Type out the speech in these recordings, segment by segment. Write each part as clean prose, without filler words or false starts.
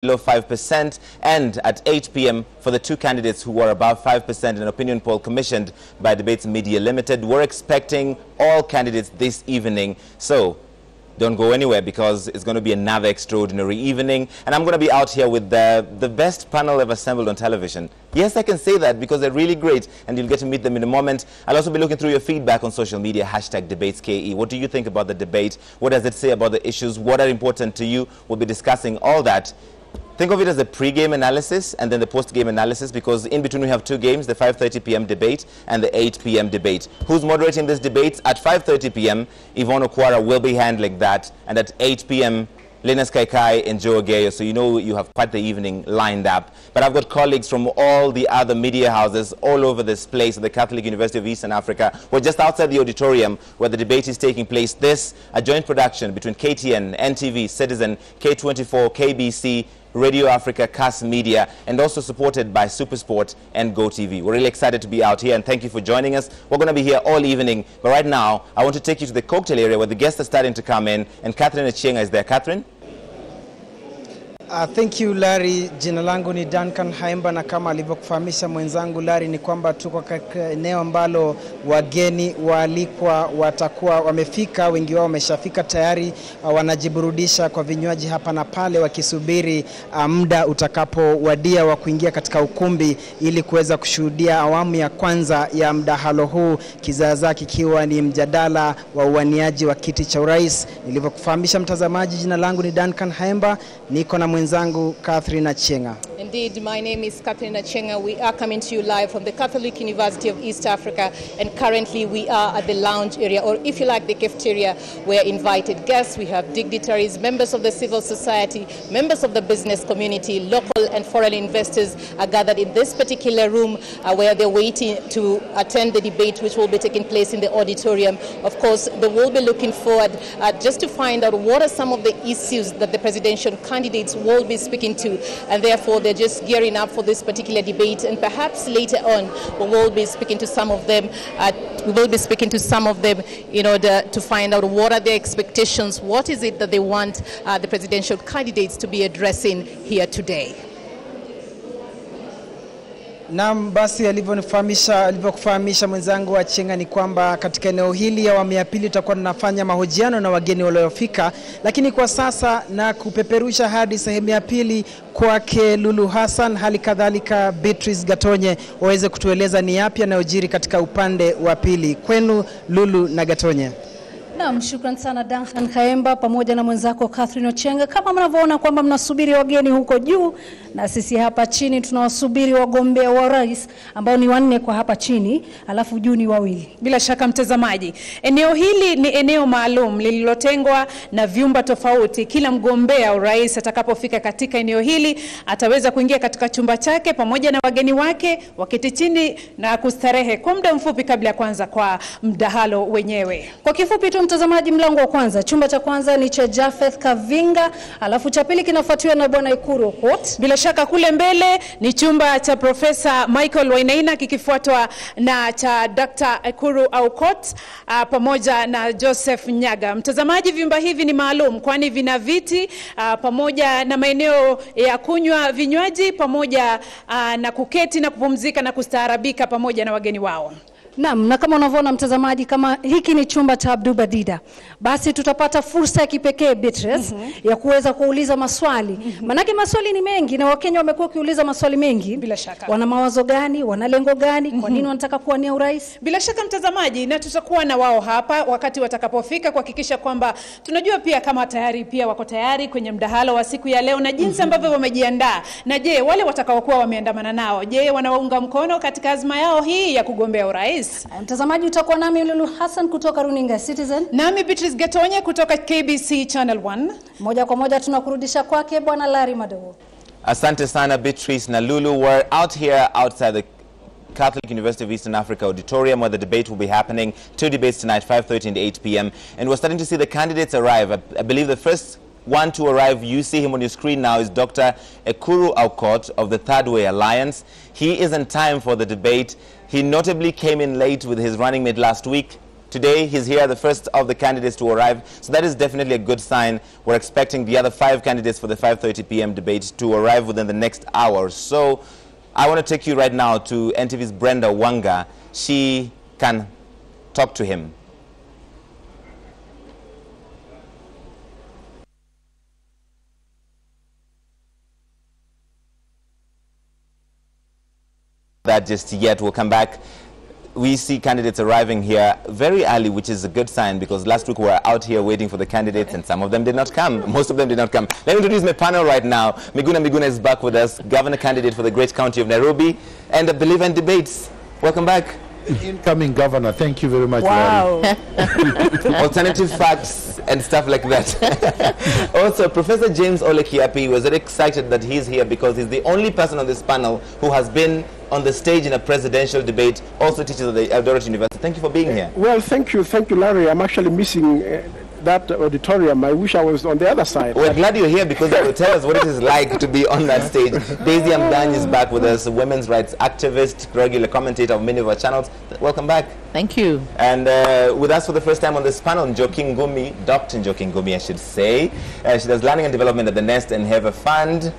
below 5%, and at 8 p.m. for the two candidates who were above 5% in an opinion poll commissioned by Debates Media Limited. We're expecting all candidates this evening, so don't go anywhere because it's going to be another extraordinary evening. And I'm going to be out here with the best panel ever assembled on television. Yes, I can say that because they're really great, and you'll get to meet them in a moment. I'll also be looking through your feedback on social media, #DebatesKE. What do you think about the debate? What does it say about the issues? What are important to you? We'll be discussing all that. Think of it as a pre-game analysis and then the post-game analysis, because in between we have two games, the 5:30 p.m. debate and the 8 p.m. debate. Who's moderating this debate? At 5:30 p.m., Yvonne Okwara will be handling that, and at 8 p.m., Linus Kaikai and Joe Ageyo. So you know you have quite the evening lined up. But I've got colleagues from all the other media houses all over this place at the Catholic University of Eastern Africa. We're just outside the auditorium where the debate is taking place. This, a joint production between KTN, NTV, Citizen, K24, KBC, Radio Africa, CAS Media, and also supported by Supersport and GoTV. We're really excited to be out here, and thank you for joining us. We're going to be here all evening, but right now, I want to take you to the cocktail area where the guests are starting to come in, and Catherine Achenga is there. Catherine? Thank you, Larry. Jina langu ni Duncan Haimba, na kama alivyokufahamisha mwenzangu Larry ni kwamba tuko katika eneo ambalo wageni waalikwa watakuwa wamefika, wengi wao wameshafika tayari, wanajiburudisha kwa vinywaji hapa na pale wakisubiri muda utakapowadia wa kuingia katika ukumbi ili kuweza kushuhudia awamu ya kwanza ya mdahalo huu, kizaazaa kikiwa ni mjadala wa uaniaji wa kiti cha urais. Nilivyokufahamisha mtazamaji, jina langu ni Duncan Haimba, niko na mwenzangu Catherine Achenga. Indeed, my name is Catherine Achenga. We are coming to you live from the Catholic University of East Africa, and currently we are at the lounge area, or if you like the cafeteria, where invited guests, we have dignitaries, members of the civil society, members of the business community, local and foreign investors are gathered in this particular room where they're waiting to attend the debate which will be taking place in the auditorium. Of course, they will be looking forward just to find out what are some of the issues that the presidential candidates will be speaking to, and therefore they're just gearing up for this particular debate, and perhaps later on we will be speaking to some of them. In order to find out what are their expectations, what is it that they want the presidential candidates to be addressing here today. Naam, basi alivyokufahamisha mwenzangu Achenga ni kwamba katika eneo hili ya awamu ya pili tutakuwa tunafanya mahojiano na wageni waliofika, lakini kwa sasa na kupeperusha hadi sehemu ya pili kwake Lulu Hassan, hali kadhalika Beatrice Gatonye, waweze kutueleza ni yapi yanayojiri katika upande wa pili. Kwenu Lulu na Gatonye. Naam, shukrani sana Duncan Haimba pamoja na mwenzako Catherine Achenga. Kama mnavyoona kwamba mnasubiri wageni huko juu, na sisi hapa chini tunawasubiri wagombea wa rais ambao ni 4 kwa hapa chini, alafu juu ni 2. Bila shaka mtazamaji, eneo hili ni eneo maalum lililotengwa na vyumba tofauti. Kila mgombea wa rais atakapofika katika eneo hili ataweza kuingia katika chumba chake pamoja na wageni wake, waketi chini na kustarehe kwa muda mfupi kabla ya kwanza kwa mdahalo wenyewe. Kwa kifupi tu mtazamaji, mlango wa kwanza, chumba cha kwanza ni cha Japheth Kavinga, alafu cha pili kinafuatiwa na Bwana Ekuru Aukot. Bila shaka kule mbele ni chumba cha Profesa Michael Wainaina kikifuatwa na cha Dr. Ekuru Aukot pamoja na Joseph Nyaga. Mtazamaji, vyumba hivi ni maalum kwani vina viti pamoja na maeneo ya kunywa vinywaji pamoja na kuketi na kupumzika na kustaarabika pamoja na wageni wao. Naam, na kama unavyoona mtazamaji, kama hiki ni chumba cha Abdul Badida, basi tutapata fursa ya kipekee Beatrice ya kuweza kuuliza maswali. Manake maswali ni mengi na Wakenya wamekuwa kiuliza maswali mengi. Bila shaka. Wana mawazo gani? Wana lengo gani? Kwa nini wanataka kuwania urais? Bila shaka mtazamaji, na tutakuwa na wao hapa wakati watakapofika kuhakikisha kwamba tunajua pia kama tayari pia wako tayari kwenye mdahalo wa siku ya leo na jinsi ambavyo wamejiandaa. Na je, wale watakaokuwa wameandamana nao, je, wanaunga mkono katika azma yao hii ya kugombea urais? Mtazamaji, utakuwa nami Lulu Hassan kutoka runinga Citizen, nami Beatrice Gatonye kutoka KBC Channel 1. Moja kwa moja tunakurudisha kwake Bwana Larry Madowo. Asante sana Beatrice na Lulu. We're out here outside the Catholic University of Eastern Africa auditorium where the debate will be happening. 2 debates tonight, 5:30 and 8 p.m. And we're starting to see the candidates arrive. I believe the first one to arrive, you see him on your screen now, is Dr. Ekuru Aukot of the Third Way Alliance. He is in time for the debate. He notably came in late with his running mate last week. today he's here, the first of the candidates to arrive. So that is definitely a good sign. We're expecting the other 5 candidates for the 5:30 p.m. debate to arrive within the next hour. So I want to take you right now to NTV's Brenda Wanga. She can talk to him. That just yet. We'll come back. We see candidates arriving here very early, which is a good sign, because last week we were out here waiting for the candidates and some of them did not come. Most of them did not come. Let me introduce my panel right now. Miguna is back with us, governor candidate for the great county of Nairobi, and a believer in debates. Welcome back. Incoming governor, thank you very much. Wow. Alternative facts and stuff like that. Also, Professor James Ole Kiapi was very excited that he's here because he's the only person on this panel who has been on the stage in a presidential debate, also teaches at the Eldoret University. Thank you for being here. Well, thank you, Larry. I'm actually missing that auditorium. I wish I was on the other side. We're glad you're here because it will tell us what it is like to be on that stage. Daisy Amdany is back with us, a women's rights activist, regular commentator of many of our channels. Welcome back. Thank you. And with us for the first time on this panel, Njoki Ngumi, Dr. Njoki Ngumi, I should say. She does learning and development at the Nest and Have a Fund.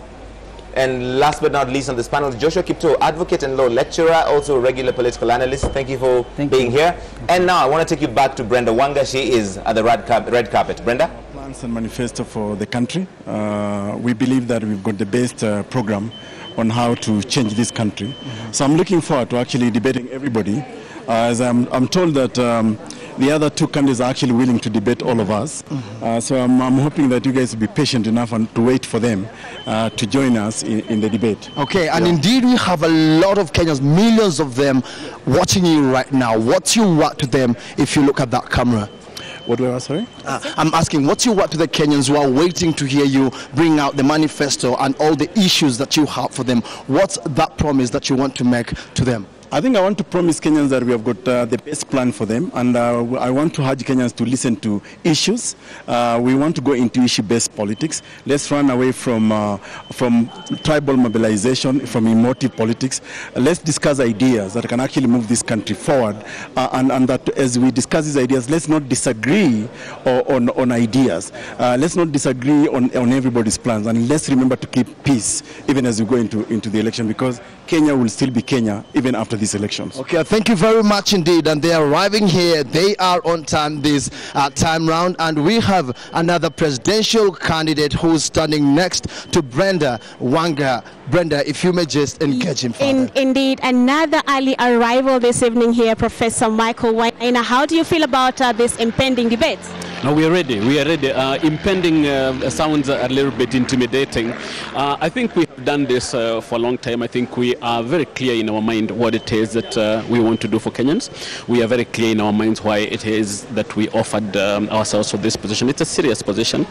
And last but not least on this panel, Joshua Kipto, advocate and law lecturer, also a regular political analyst. Thank you for being here. And now I want to take you back to Brenda Wanga. She is at the red carpet. Brenda? Plans and manifesto for the country. We believe that we've got the best program on how to change this country. So I'm looking forward to actually debating everybody. As I'm told that the other 2 candidates are actually willing to debate all of us. So I'm hoping that you guys will be patient enough and to wait for them to join us in the debate. Okay, and indeed we have a lot of Kenyans, millions of them watching you right now. What's your word to them if you look at that camera? What do I ask, sorry? I'm asking, what's your word to the Kenyans who are waiting to hear you bring out the manifesto and all the issues that you have for them? What's that promise that you want to make to them? I think I want to promise Kenyans that we have got the best plan for them, and I want to urge Kenyans to listen to issues. We want to go into issue-based politics. Let's run away from tribal mobilization, from emotive politics. Let's discuss ideas that can actually move this country forward, and that as we discuss these ideas, let's not disagree on ideas. Let's not disagree on everybody's plans, and let's remember to keep peace even as we go into the election, because Kenya will still be Kenya even after these elections. Okay, thank you very much indeed. And they are arriving here. They are on time this time round. And we have another presidential candidate who's standing next to Brenda Wanga. Brenda, if you may just engage him further. Indeed, another early arrival this evening here, Professor Michael Wainaina. How do you feel about this impending debate? No, we are ready. We are ready. Impending sounds a little bit intimidating. I think we have done this for a long time. I think we are very clear in our mind what it is that we want to do for Kenyans. We are very clear in our minds why it is that we offered ourselves for this position. It's a serious position,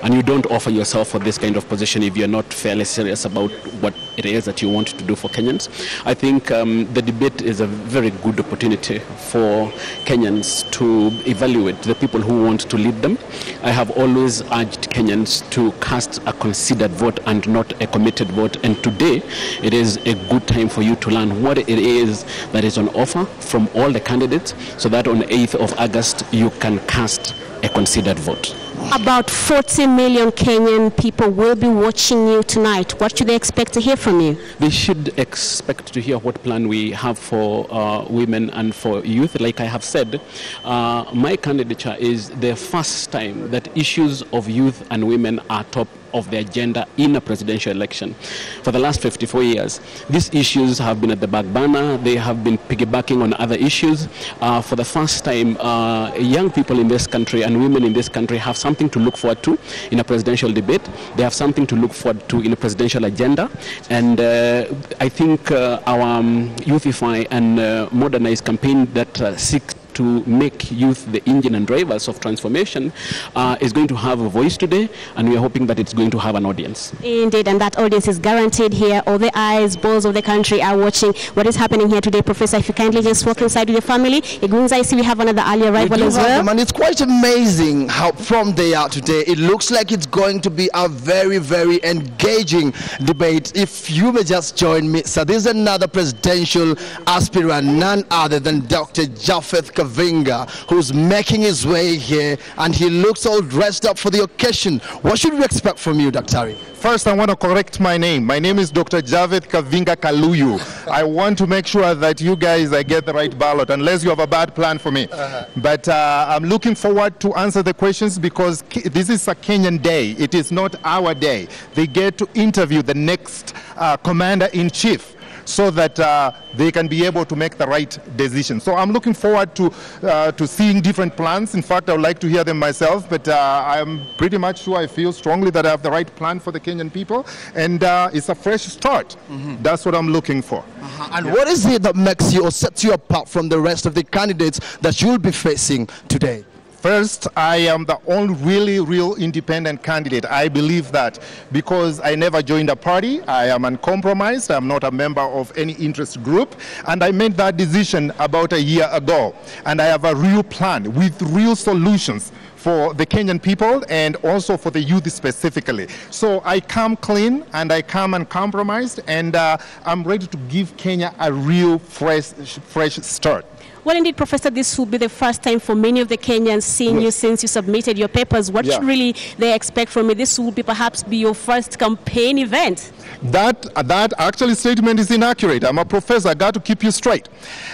and you don't offer yourself for this kind of position if you're not fairly serious about what it is that you want to do for Kenyans. I think the debate is a very good opportunity for Kenyans to evaluate the people who want to lead them. I have always urged Kenyans to cast a considered vote and not a committed vote, and today it is a good time for you to learn what it is that is on offer from all the candidates, so that on 8th of August you can cast a considered vote. About 40 million Kenyan people will be watching you tonight. What should they expect to hear from you? They should expect to hear what plan we have for women and for youth. Like I have said, my candidature is the first time that issues of youth and women are top of the agenda in a presidential election. For the last 54 years, these issues have been at the back burner. They have been piggybacking on other issues. For the first time, young people in this country and women in this country have something to look forward to in a presidential debate. They have something to look forward to in a presidential agenda. And I think our Youthify and Modernize campaign that seeks to make youth the engine and drivers of transformation is going to have a voice today, and we are hoping that it's going to have an audience. Indeed, and that audience is guaranteed here. All the eyes, balls of the country are watching what is happening here today. Professor, if you kindly just walk inside with your family. Igunza, I see we have another early arrival as well. Them, and it's quite amazing how prompt they are today. It looks like it's going to be a very, very engaging debate. If you may just join me. So this is another presidential aspirant, none other than Dr. Japheth Kavinga, who's making his way here, and he looks all dressed up for the occasion. What should we expect from you, Dr. First, I want to correct my name. My name is Dr. Javed Kavinga Kaluyu. I want to make sure that you guys get the right ballot, unless you have a bad plan for me. But I'm looking forward to answer the questions because this is a Kenyan day. It is not our day. They get to interview the next commander-in-chief so that they can be able to make the right decision. So I'm looking forward to seeing different plans. In fact, I would like to hear them myself, but I'm pretty much sure, I feel strongly that I have the right plan for the Kenyan people, and it's a fresh start. That's what I'm looking for. And what is it that makes you or sets you apart from the rest of the candidates that you'll be facing today? First, I am the only real independent candidate. I believe that because I never joined a party. I am uncompromised. I'm not a member of any interest group. And I made that decision about a year ago. And I have a real plan with real solutions for the Kenyan people and also for the youth specifically. So I come clean and I come uncompromised, and I'm ready to give Kenya a real fresh start. Well, indeed, Professor, this will be the first time for many of the Kenyans seeing you since you submitted your papers. What should really they expect from you? This will be perhaps be your first campaign event. That actually statement is inaccurate. I'm a professor. I got to keep you straight.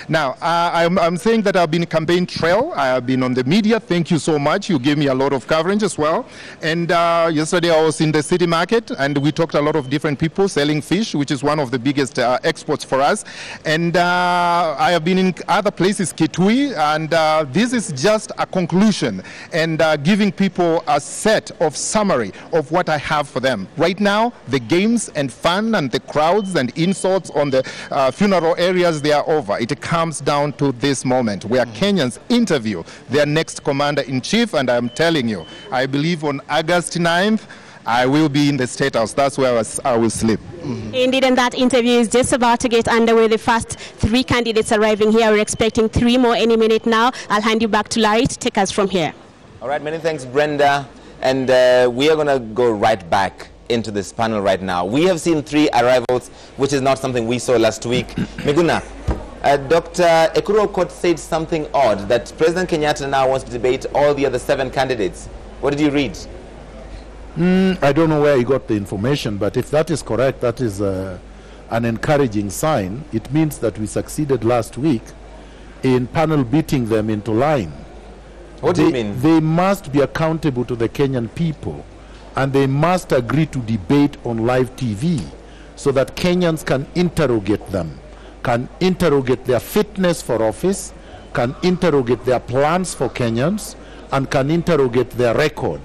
Now, I'm saying that I've been in campaign trail. I have been on the media. Thank you so much. You gave me a lot of coverage as well. And yesterday I was in the city market, and we talked to a lot of different people selling fish, which is one of the biggest exports for us. And I have been in other places, Kitui, and this is just a conclusion and giving people a set of summary of what I have for them. Right now, the games and fun and the crowds and insults on the funeral areas, they are over. It comes down to this moment where Kenyans interview their next commander-in-chief, and I'm telling you, I believe on August 9th, I will be in the State House. That's where I will sleep. Indeed, and that interview is just about to get underway. The first 3 candidates arriving here. We're expecting 3 more any minute now. I'll hand you back to Larry to take us from here. All right, many thanks, Brenda. And we are going to go right back into this panel right now. We have seen 3 arrivals, which is not something we saw last week. Miguna, Dr. Ekuru Aukot said something odd, that President Kenyatta now wants to debate all the other 7 candidates. What did you read? I don't know where he got the information, but if that is correct, that is an encouraging sign. It means that we succeeded last week in panel beating them into line. What do you mean? They must be accountable to the Kenyan people, and they must agree to debate on live TV so that Kenyans can interrogate them, can interrogate their fitness for office, can interrogate their plans for Kenyans, and can interrogate their record.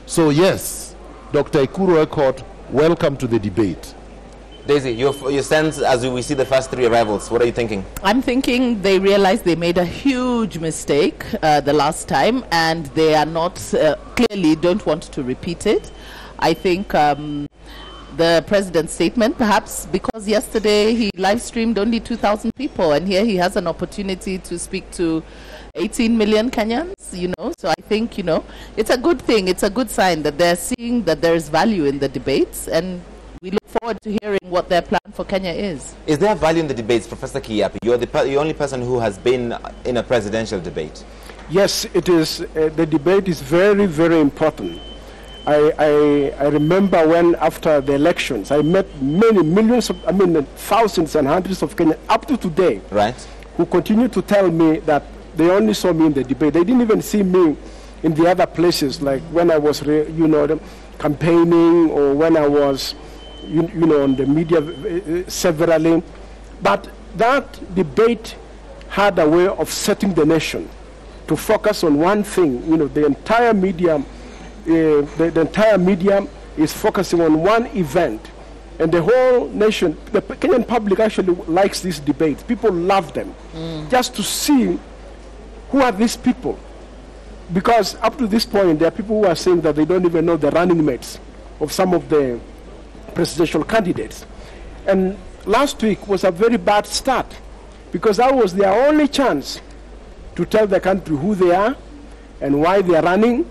So yes, Dr. Ekuru Aukot, welcome to the debate. Daisy, your sense as we see the first 3 arrivals, what are you thinking? I'm thinking they realize they made a huge mistake the last time, and they are not, clearly don't want to repeat it. I think the president's statement, perhaps because yesterday he live streamed only 2,000 people, and here he has an opportunity to speak to 18 million Kenyans, so I think, it's a good thing. It's a good sign that they're seeing that there is value in the debates, and we look forward to hearing what their plan for Kenya is. Is there value in the debates, Professor Kiapi? You're the only person who has been in a presidential debate. Yes, it is. The debate is very, very important. I remember when after the elections, I met thousands and hundreds of Kenyans up to today, right, who continue to tell me that they only saw me in the debate. They didn't even see me in the other places, like when I was, campaigning, or when I was, on the media severally. But that debate had a way of setting the nation to focus on one thing. The entire media, the entire media is focusing on one event, and the whole nation, the Kenyan public actually likes these debates. People love them, just to see who are these people. Because up to this point, there are people who are saying that they don't even know the running mates of some of the presidential candidates. And last week was a very bad start, because that was their only chance to tell the country who they are and why they are running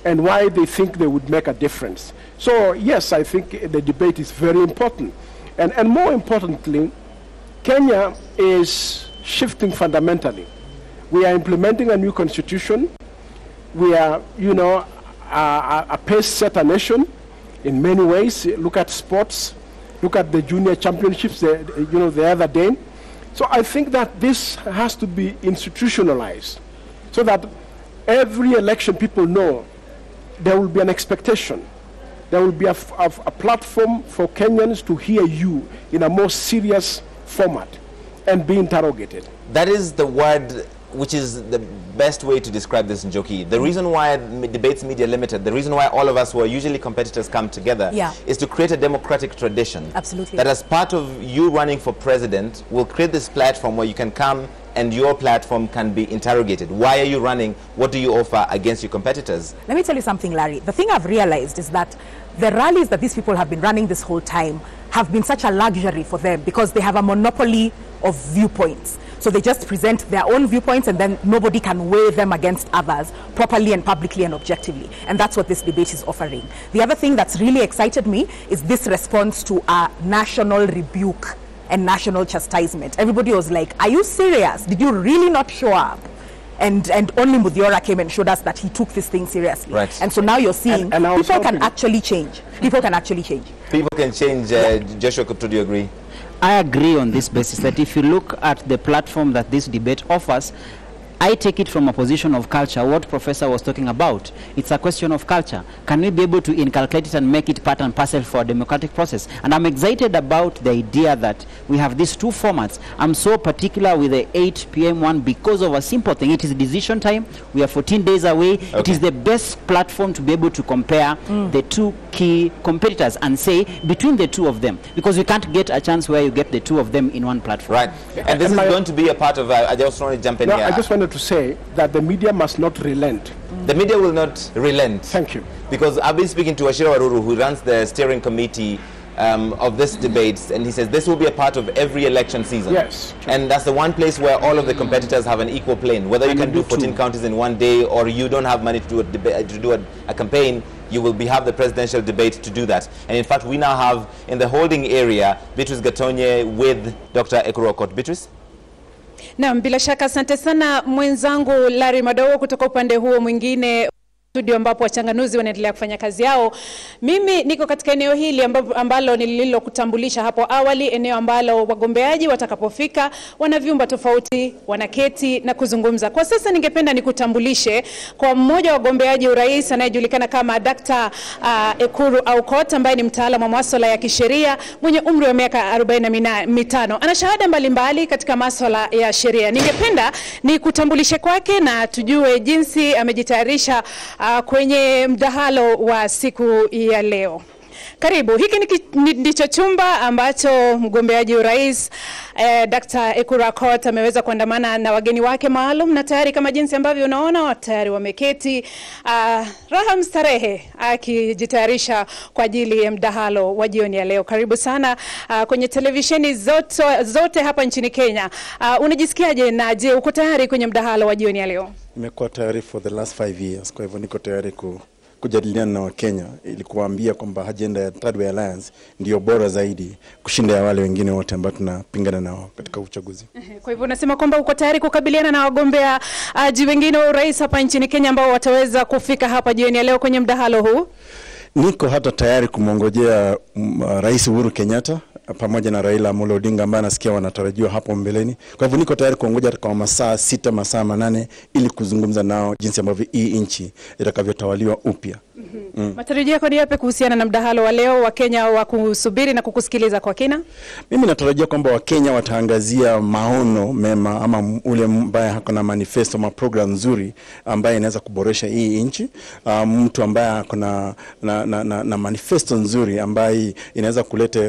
and why they think they would make a difference. So yes, I think the debate is very important. And more importantly, Kenya is shifting fundamentally. We are implementing a new constitution. We are, you know, a pace-setter nation in many ways. Look at sports. Look at the junior championships, you know, the other day. So I think that this has to be institutionalized so that every election people know there will be an expectation. There will be a platform for Kenyans to hear you in a more serious format and be interrogated. That is the word which is the best way to describe this, Njoki. The reason why Debates Media Limited, the reason why all of us who are usually competitors come together is to create a democratic tradition. Absolutely. That as part of you running for president, we'll create this platform where you can come and your platform can be interrogated. Why are you running? What do you offer against your competitors? Let me tell you something, Larry. The thing I've realized is that the rallies that these people have been running this whole time have been such a luxury for them because they have a monopoly of viewpoints. So they just present their own viewpoints and then nobody can weigh them against others properly and publicly and objectively. And that's what this debate is offering. The other thing that's really excited me is this response to a national rebuke and national chastisement. Everybody was like, are you serious? Did you really not show up? And only Mudhyora came and showed us that he took this thing seriously. Right. And so now you're seeing people can actually change. People can actually change. People can change. Joshua Kuptu, do you agree? I agree on this basis that if you look at the platform that this debate offers, I take it from a position of culture, what Professor was talking about. It's a question of culture. Can we be able to inculcate it and make it part and parcel for a democratic process? And I'm excited about the idea that we have these two formats. I'm so particular with the 8 p.m. one because of a simple thing. It is decision time. We are 14 days away. Okay. It is the best platform to be able to compare the two key competitors and say between the two of them, because you can't get a chance where you get the two of them in one platform. Right. And this is going to be a part of, I just want to jump in here. I just wanted to say that the media must not relent. The media will not relent. Thank you. Because I've been speaking to Ashira Waruru, who runs the steering committee of this debate, and he says this will be a part of every election season. Yes. True. And that's the one place where all of the competitors have an equal plane. Whether you can do 14 counties in one day or you don't have money to do a campaign, you will have the presidential debate to do that. And in fact, we now have in the holding area Beatrice Gatonye with Dr. Ekuru Aukot. Beatrice? Naam, bila shaka asante sana mwenzangu Larry Madowo kutoka upande huo mwingine studio ambapo wachanganuzi wanaendelea kufanya kazi yao. Mimi niko katika eneo hili ambalo nililokutambulisha hapo awali, eneo ambalo wagombeaji watakapofika wana vyumba tofauti, wanaketi na kuzungumza. Kwa sasa ningependa nikutambulishe kwa mmoja wa wagombeaji urais anayejulikana kama Dr. Ekuru Aukot, ambaye ni mtaalamu wa masuala ya kisheria mwenye umri wa miaka 45. Ana shahada mbalimbali katika masuala ya sheria. Ningependa nikutambulishe kwake na tujue jinsi amejitayarisha kwenye mdahalo wa siku ya leo. Karibu. Hiki ndicho chumba ambacho mgombeaji urais Dr. Ekuru Aukot ameweza kuandamana na wageni wake maalum, na tayari kama jinsi ambavyo unaona tayari wameketi raha mstarehe akijitayarisha kwa ajili ya mdahalo wa jioni ya leo. Karibu sana kwenye televisheni zote hapa nchini Kenya. Unajisikiaje na je uko tayari kwenye mdahalo wa jioni ya leo? Nimekuwa tayari for the last 5 years, kwa hivyo niko tayari kujadiliana na Wakenya ili kuambia kwamba agenda ya Third Way Alliance ndio bora zaidi kushinda ya wale wengine wote ambao tunapingana nao katika uchaguzi. Kwa hivyo unasema kwamba uko tayari kukabiliana na wagombea wengine wa urais hapa nchini Kenya ambao wataweza kufika hapa jioni ya leo kwenye mdahalo huu? Niko hata tayari kumongojea Rais Uhuru Kenyatta pamoja na Raila Amolo Odinga ambaye nasikia wanatarajiwa hapo mbeleni. Kwa hivyo niko tayari kuongoja kwa masaa 6 masaa 8 ili kuzungumza nao jinsi ambavyo hii nchi itakavyotawaliwa upya. Matarajio yako ni yapi kuhusiana na mdahalo wa leo, wa Kenya wa kusubiri na kukusikiliza kwa kina? Mimi natarajia kwamba Wakenya wataangazia maono mema ama ule ambaye hako na manifesto ama program nzuri ambaye inaweza kuboresha hii nchi. Mtu ambaye hako na manifesto nzuri ambaye inaweza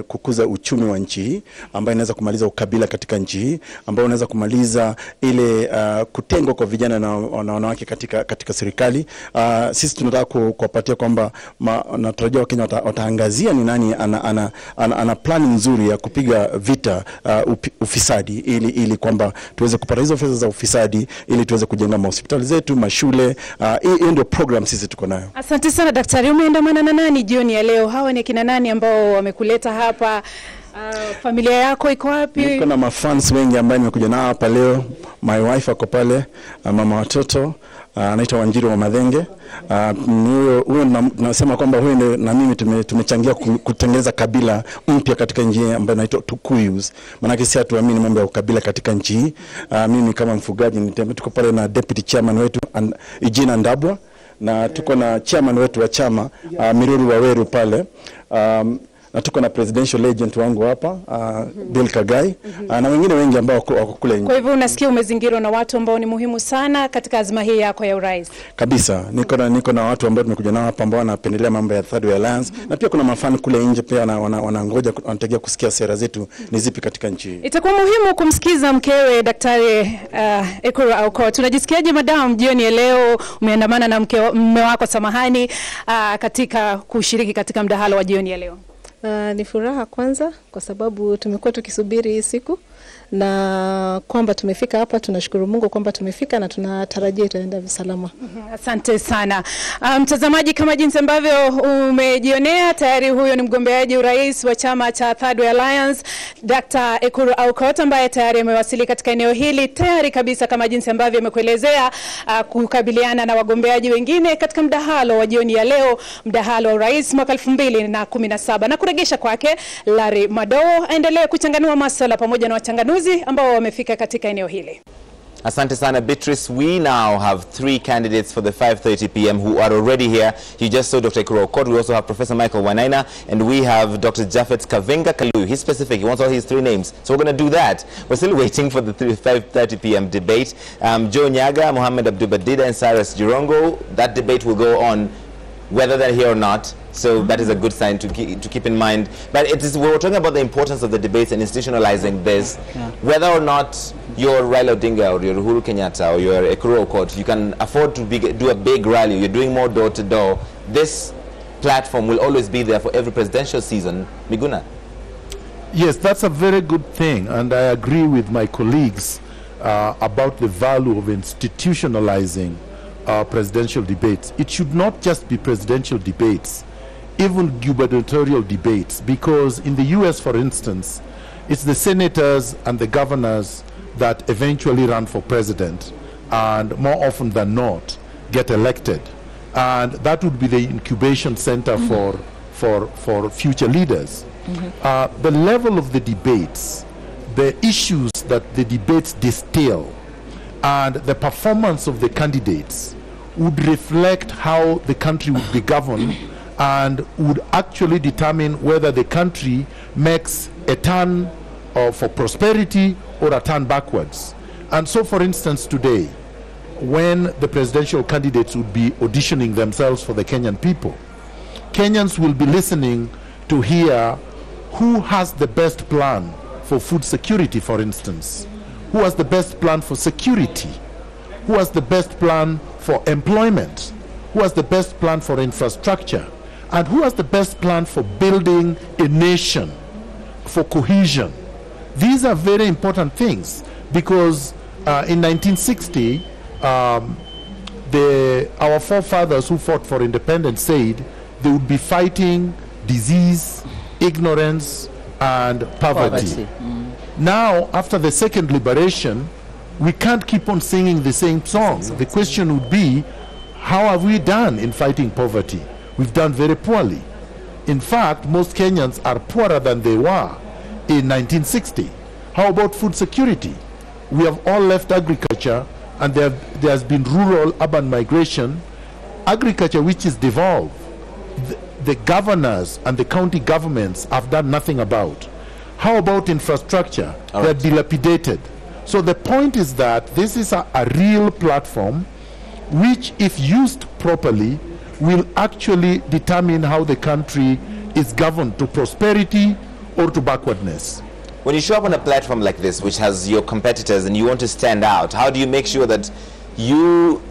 kukuza uchumi wa nchi hii, ambaye inaweza kumaliza ukabila katika nchi hii, ambaye inaweza kumaliza ile kutengwa kwa vijana na wanawake katika serikali. Sisi tunataka kuwapatia kwamba natarajia Wakenya wataangazia ni nani ana plani nzuri ya kupiga vita ufisadi ili kwamba tuweze kupata hizo fedha za ufisadi ili tuweze kujenga hospitali zetu, mashule. Hiyo ndio program sisi tuko nayo. Asante sana daktari. Umeandamana na nani jioni ya leo? Hawa ni kina nani ambao wamekuleta hapa? Familia yako iko wapi? Niko na mafans wengi ambao nimekuja nao hapa leo. My wife ako pale, mama watoto, anaitwa Wanjiru wa Madhenge. Huyo nasema kwamba huyo na mimi tumechangia kutengeneza kabila mpya katika nchi ambayo inaitwa Tukuyus. Maana sisi hatuamini mambo ya ukabila katika nchi hii. Mimi kama mfugaji tuko pale na deputy chairman wetu Ijina Ndabwa, na tuko na chairman wetu wa chama Miruru Waweru pale. Na tuko na presidential agent wangu hapa Bill Kagai, na wengine wengi ambao wako kule nje. Kwa hivyo unasikia umezingirwa na watu ambao ni muhimu sana katika azma hii yako ya urais. Kabisa, niko na watu ambao tumekuja nao hapa ambao wanapendelea mambo ya Third Way Alliance, na pia kuna mafani kule nje pia wanangoja wanategea kusikia sera zetu ni zipi katika nchi hii. Itakuwa muhimu kumsikiza mkewe Daktari Ekuru Aukot. Tunajisikiaje madam jioni ya leo umeandamana na mume wako samahani katika kushiriki katika mdahalo wa jioni ya leo? Ni furaha kwanza kwa sababu tumekuwa tukisubiri hii siku na kwamba tumefika hapa. Tunashukuru Mungu kwamba tumefika na tunatarajia itaenda salama. Asante sana. Mtazamaji, kama jinsi ambavyo umejionea tayari, huyo ni mgombeaji urais wa chama cha Third Way Alliance Dr. Ekuru Aukot, ambaye tayari amewasili katika eneo hili tayari kabisa kama jinsi ambavyo amekuelezea kukabiliana na wagombeaji wengine katika mdahalo wa jioni ya leo, mdahalo wa urais mwaka 2017. Na kuregesha kwake Larry Madowo aendelee kuchanganua masuala pamoja na wachanganuzi ambao wamefika katika eneo hili. Asante sana Beatrice. We now have 3 candidates for the 5:30 p.m. who are already here. You just saw Dr. Ekuru Aukot. We also have Professor Michael Wainaina, and we have Dr. Japhet Kavenga Kaluyu. He's specific. He wants all his 3 names. So we're going to do that. We're still waiting for the 5:30 p.m. debate. Joe Nyaga, Mohammed Abdubadida, and Cyrus Jirongo. That debate will go on whether they're here or not. So that is a good sign to keep in mind. But we're talking about the importance of the debates and institutionalizing this. Yeah. Whether or not you're Raila Odinga or you're Uhuru Kenyatta or you're Ekuru Aukot, you can afford to do a big rally. You're doing more door-to-door. This platform will always be there for every presidential season. Miguna? Yes, that's a very good thing. And I agree with my colleagues about the value of institutionalizing presidential debates. It should not just be presidential debates, even gubernatorial debates, because in the US, for instance, it's the senators and the governors that eventually run for president, and more often than not get elected, and that would be the incubation center for future leaders. The level of the debates, the issues that the debates distill, and the performance of the candidates would reflect how the country would be governed, and would actually determine whether the country makes a turn for prosperity or a turn backwards. And so, for instance, today, when the presidential candidates would be auditioning themselves for the Kenyan people, Kenyans will be listening to hear who has the best plan for food security, for instance, who has the best plan for security, who has the best plan for employment, who has the best plan for infrastructure, and who has the best plan for building a nation, for cohesion. These are very important things, because in 1960, our forefathers who fought for independence said they would be fighting disease, ignorance, and poverty. Now, after the second liberation, we can't keep on singing the same song. The question would be, how have we done in fighting poverty? We've done very poorly. In fact, most Kenyans are poorer than they were in 1960. How about food security? We have all left agriculture, and there has been rural-urban migration. Agriculture, which is devolved, the governors and the county governments have done nothing about. How about infrastructure? They're dilapidated. So the point is that this is a real platform which, if used properly, will actually determine how the country is governed, to prosperity or to backwardness. When you show up on a platform like this, which has your competitors, and you want to stand out, how do you make sure that you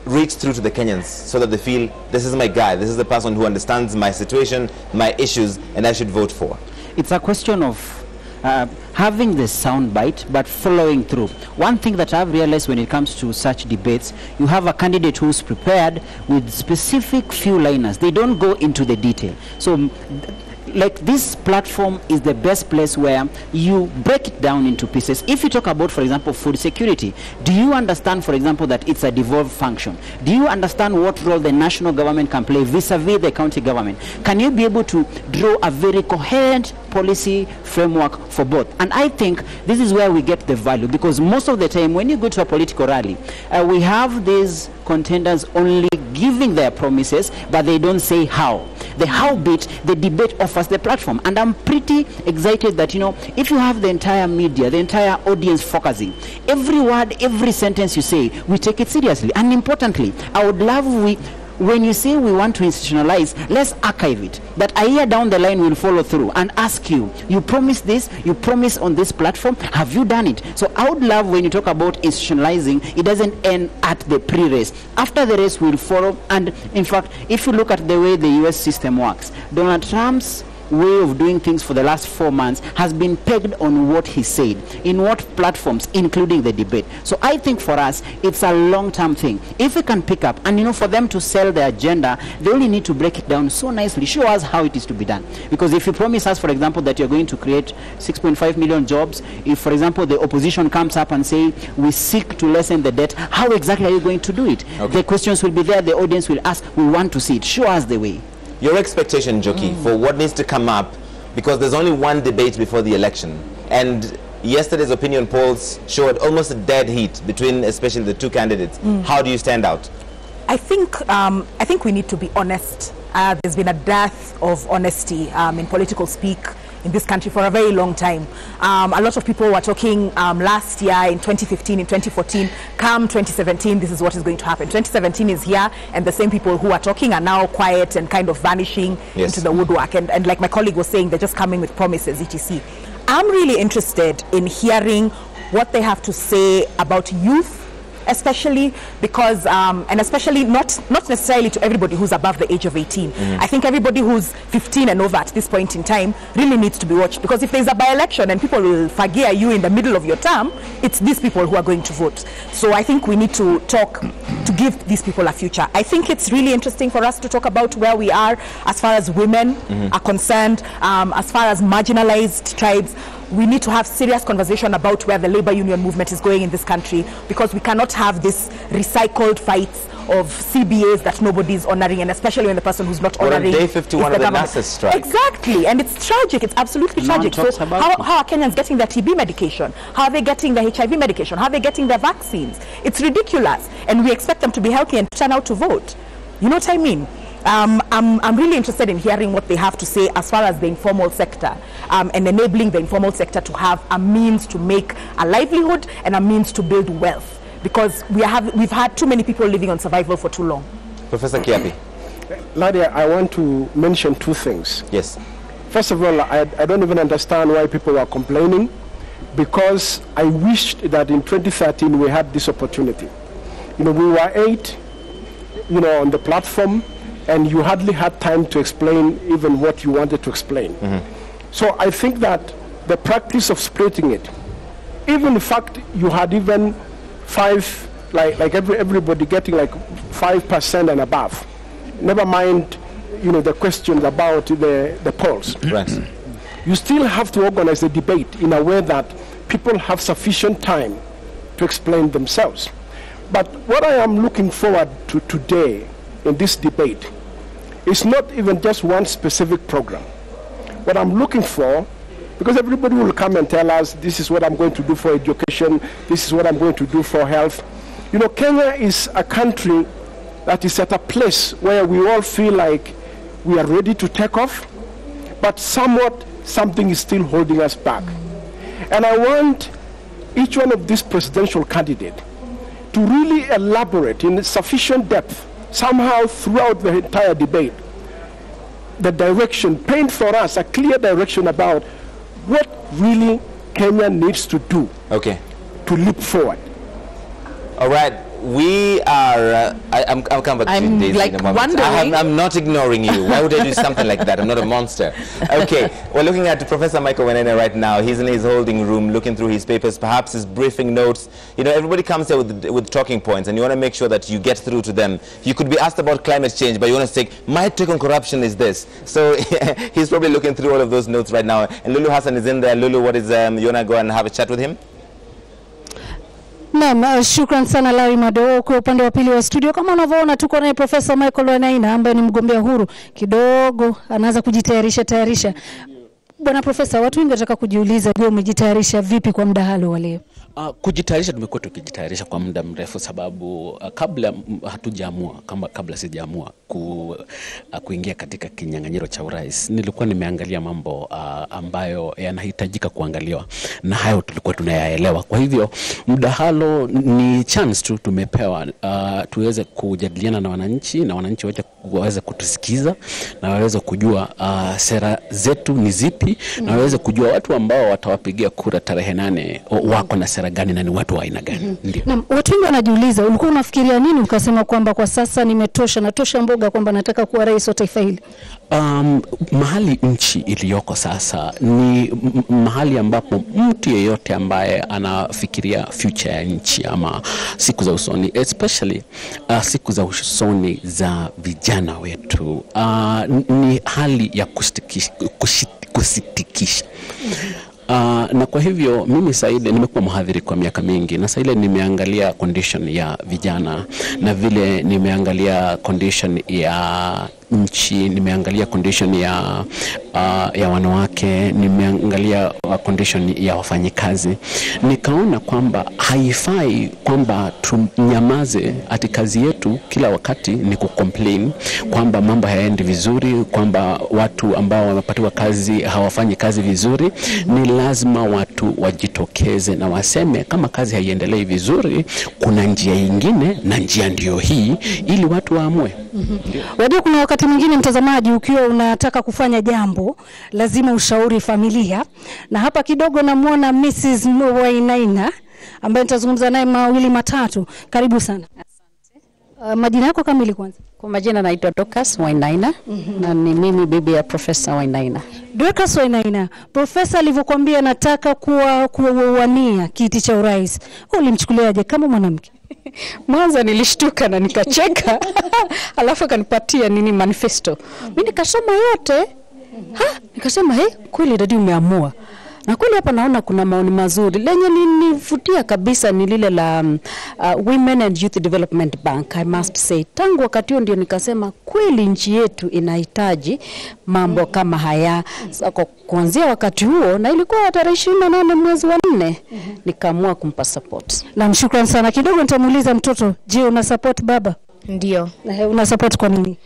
reach through to the Kenyans so that they feel, this is my guy, this is the person who understands my situation, my issues, and I should vote for? It's a question of having the sound bite but following through. One thing that I've realized when it comes to such debates, you have a candidate who's prepared with specific few liners. They don't go into the detail. So like this platform is the best place where you break it down into pieces. If you talk about, for example, food security, do you understand, for example, that it's a devolved function? Do you understand what role the national government can play vis-a-vis the county government? Can you be able to draw a very coherent policy framework for both? And I think this is where we get the value, because most of the time when you go to a political rally, we have these contenders only giving their promises, but they don't say how. The how bit, the debate offers the platform. And I'm pretty excited that, you know, if you have the entire media, the entire audience focusing, every word, every sentence you say, we take it seriously. And importantly, I would love when you say we want to institutionalize, let's archive it. That a year down the line we'll follow through and ask you, you promised this, you promised on this platform, have you done it? So I would love when you talk about institutionalizing, it doesn't end at the pre-race. After the race we'll follow. And in fact, if you look at the way the US system works, Donald Trump's way of doing things for the last 4 months has been pegged on what he said, in what platforms, including the debate. So I think for us, it's a long-term thing. If we can pick up, and you know, for them to sell their agenda, they only need to break it down so nicely, show us how it is to be done. Because if you promise us, for example, that you're going to create 6.5 million jobs, if, for example, the opposition comes up and say, we seek to lessen the debt, how exactly are you going to do it? Okay. The questions will be there, the audience will ask, we want to see it, show us the way. Your expectation, Joki, for what needs to come up, because there's only one debate before the election, and yesterday's opinion polls showed almost a dead heat between especially the two candidates. How do you stand out? I think we need to be honest. There's been a dearth of honesty in political speak in this country for a very long time. A lot of people were talking last year, in 2015, in 2014, come 2017, this is what is going to happen. 2017 is here, and the same people who are talking are now quiet and kind of vanishing into the woodwork. And like my colleague was saying, they're just coming with promises, etc. I'm really interested in hearing what they have to say about youth, especially because, and especially not necessarily to everybody who's above the age of 18. I think everybody who's 15 and over at this point in time really needs to be watched, because if there's a by-election and people will forgive you in the middle of your term, it's these people who are going to vote. So I think we need to talk to give these people a future. I think it's really interesting for us to talk about where we are as far as women are concerned, as far as marginalized tribes. We need to have serious conversation about where the labor union movement is going in this country, because we cannot have this recycled fights of CBAs that nobody is honoring, and especially when the person who's not honoring day 51 of the NASA strike. Exactly, and it's tragic. It's absolutely tragic. So how are Kenyans getting their TB medication? How are they getting their HIV medication? How are they getting their vaccines? It's ridiculous, and we expect them to be healthy and turn out to vote. You know what I mean? I'm really interested in hearing what they have to say as far as the informal sector, and enabling the informal sector to have a means to make a livelihood and a means to build wealth, because we've had too many people living on survival for too long. Professor Kiapi. Nadia, I want to mention two things. Yes. First of all, I don't even understand why people are complaining, because I wished that in 2013 we had this opportunity. You know, we were 8, you know, on the platform, and you hardly had time to explain even what you wanted to explain. So I think that the practice of splitting it, even the fact you had even 5, like everybody getting like 5% and above, never mind, you know, the questions about the polls. Right. You still have to organize the debate in a way that people have sufficient time to explain themselves. But what I am looking forward to today in this debate is not even just one specific program. What I'm looking for, because everybody will come and tell us, this is what I'm going to do for education, this is what I'm going to do for health. You know, Kenya is a country that is at a place where we all feel like we are ready to take off, but somewhat something is still holding us back. And I want each one of these presidential candidates to really elaborate in sufficient depth somehow throughout the entire debate the direction, paint for us a clear direction about what really Kenya needs to do to leap forward. All right. We are, I'll come back to you, Daisy, like in a moment. I'm not ignoring you. Why would I do something like that? I'm not a monster. Okay, we're looking at Professor Michael Wenene right now. He's in his holding room looking through his papers, perhaps his briefing notes. You know, everybody comes here with talking points, and you want to make sure that you get through to them. You could be asked about climate change, but you want to say, my take on corruption is this. So he's probably looking through all of those notes right now. And Lulu Hassan is in there. Lulu, what is, you want to go and have a chat with him? Naam, shukran sana Larry Mado. Kwa upande wa pili wa studio, kama unavyoona tuko naye Profesa Michael Wenene ambaye ni mgombea huru. Kidogo anaanza kujitayarisha. Bwana Profesa, watu wengi wanataka kujiuliza, je, umejitayarisha vipi kwa mdahalo wa leo? Kujitayarisha, tumekuwa tukijitayarisha kwa muda mrefu, sababu kabla hatujaamua, kabla sijaamua kuingia katika kinyang'anyiro cha urais, nilikuwa nimeangalia mambo ambayo yanahitajika kuangaliwa, na hayo tulikuwa tunayaelewa. Kwa hivyo mdahalo ni chance tu tumepewa tuweze kujadiliana na wananchi, na wananchi waweze kutusikiza, na waweze kujua sera zetu ni zipi, na waweze kujua watu ambao watawapigia kura tarehe 8 wako na sera gani na ni watu wa aina gani. Ndio. Na watu wengi wanajiuliza, ulikuwa unafikiria nini ukasema kwamba kwa sasa natosha mboga kwamba nataka kuwa rais wa taifa hili? Mahali nchi iliyoko sasa ni mahali ambapo mtu yeyote ambaye anafikiria future ya nchi ama siku za usoni, especially siku za usoni za vijana wetu, ni hali ya kusitikisha. Na kwa hivyo mimi Saile nimekuwa mhadhiri kwa miaka mingi, na Saile nimeangalia condition ya vijana, na vile nimeangalia condition ya nchi, nimeangalia condition ya wanawake, nimeangalia condition ya wafanyikazi. Nikaona kwamba haifai kwamba tunyamaze ati kazi yetu kila wakati ni kucomplain kwamba mambo hayaendi vizuri, kwamba watu ambao wamepatiwa kazi hawafanyi kazi vizuri. Ni lazima watu wajitokeze na waseme kama kazi haiendelei vizuri, kuna njia nyingine, na njia ndio hii, ili watu waamue. Wajua kuna wakati mwingine mtazamaji, ukiwa unataka kufanya jambo lazima ushauri familia, na hapa kidogo namuona Mrs. Wenene ambaye nitazungumza naye mawili matatu. Karibu sana. Asante. Majina yako kamili kwanza? Kwa majina naitwa Dorcas Wenene, na ni mimi bibi ya Profesa Wenene. Dorcas Wenene, Profesa alivyokuambia nataka kuwania kiti cha urais, ulimchukuliaje kama mwanamke? Mwanzo nilishtuka na nikacheka. Alafu akanipatia manifesto. Mimi nikasoma yote. Nikasema kweli dadi umeamua. Na kweli hapa naona kuna maoni mazuri. Lenye linivutia kabisa ni lile la Women and Youth Development Bank. I must say, tangu wakati huo ndio nikasema kweli nchi yetu inahitaji mambo kama haya. Kuanzia wakati huo, na ilikuwa tarehe 28 mwezi wa 4, nikaamua kumpa support. Na mshukrani sana. Kidogo nitamuuliza mtoto, je, una support baba? Ndio. Na una support kwa nini?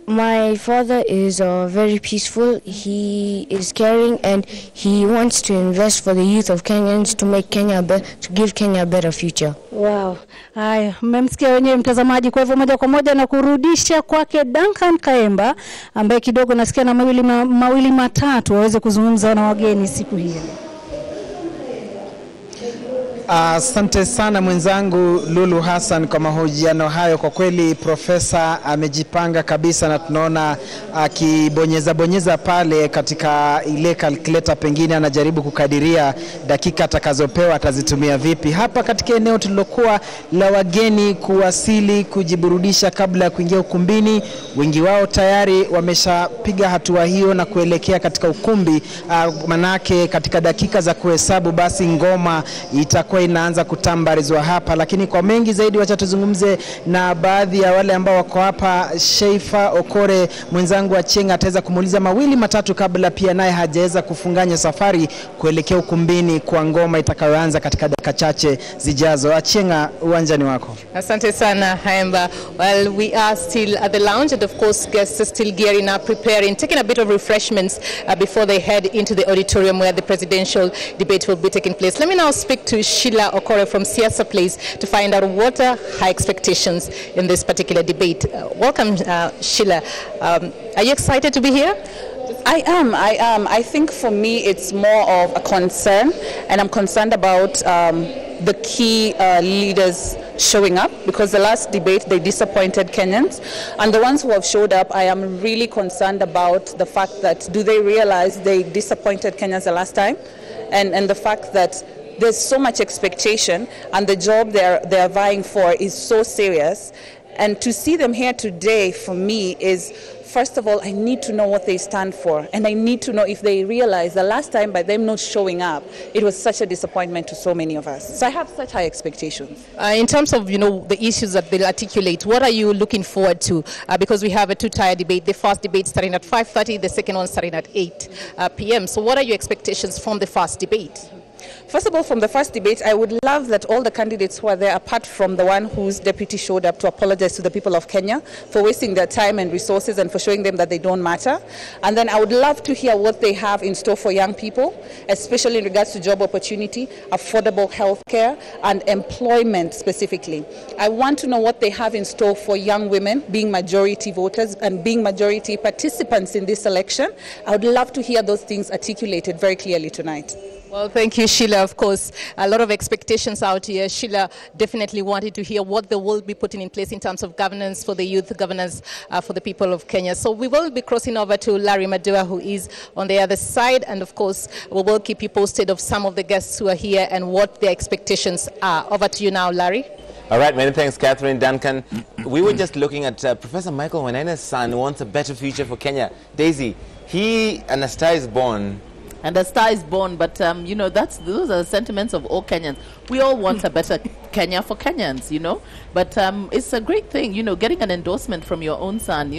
My father is very peaceful. He is caring, and he wants to invest for the youth of Kenyans to make Kenya to give Kenya a better future. Wow. Haya, mmemsikia wenyewe mtazamaji. Kwa hivyo moja kwa moja na kurudisha kwake Duncan Kaemba ambaye kidogo nasikia na mawili matatu waweze kuzungumza na wageni siku hii. Asante sana mwenzangu Lulu Hassan kwa mahojiano hayo. Kwa kweli profesa amejipanga kabisa, na tunaona akibonyeza pale katika ile calculator, pengine anajaribu kukadiria dakika atakazopewa atazitumia vipi. Hapa katika eneo tulilokuwa la wageni kuwasili kujiburudisha kabla ya kuingia ukumbini, wengi wao tayari wameshapiga hatua hiyo na kuelekea katika ukumbi. Manake katika dakika za kuhesabu basi ngoma itakuwa inaanza kutambarizwa hapa. Lakini kwa mengi zaidi wacha tuzungumze na baadhi ya wale ambao wako hapa. Sheifa Okore mwenzangu wa Chenga ataweza kumuuliza mawili matatu kabla pia naye hajaweza kufunganya safari kuelekea ukumbini kwa ngoma itakayoanza katika dakika chache zijazo. Achenga, uwanjani wako. Asante sana Haemba. Well, we are still at the lounge, and of course guests are still gearing up, preparing, taking a bit of refreshments before they head into the auditorium where the presidential debate will be taking place. Let me now speak to Sheila Okore from Siasa Place to find out what are her expectations in this particular debate. Welcome, Sheila. Are you excited to be here? I am. I think for me it's more of a concern, and I'm concerned about the key leaders showing up, because the last debate they disappointed Kenyans, and the ones who have showed up, I am really concerned about the fact that do they realize they disappointed Kenyans the last time, and the fact that there's so much expectation and the job they're vying for is so serious. And to see them here today for me is, first of all, I need to know what they stand for, and I need to know if they realize the last time by them not showing up, it was such a disappointment to so many of us. So I have such high expectations. In terms of, the issues that they'll articulate, what are you looking forward to? Because we have a two-tier debate. The first debate starting at 5:30, the second one starting at 8 p.m. So what are your expectations from the first debate? First of all, from the first debate, I would love that all the candidates who are there, apart from the one whose deputy showed up to apologize to the people of Kenya for wasting their time and resources and for showing them that they don't matter. And then I would love to hear what they have in store for young people, especially in regards to job opportunity, affordable health care, and employment specifically. I want to know what they have in store for young women being majority voters and being majority participants in this election. I would love to hear those things articulated very clearly tonight. Well, thank you, Sheila. Of course, a lot of expectations out here. Sheila definitely wanted to hear what they will be putting in place in terms of governance for the youth, governance for the people of Kenya. So we will be crossing over to Larry Madua, who is on the other side. And of course, we will keep you posted of some of the guests who are here and what their expectations are. Over to you now, Larry. All right, many thanks, Catherine Duncan. We were just looking at Professor Michael Wainaina's son wants a better future for Kenya. Daisy, and a star is born. And a star is born, but those are the sentiments of all Kenyans. We all want a better Kenya for Kenyans, But it's a great thing, getting an endorsement from your own son.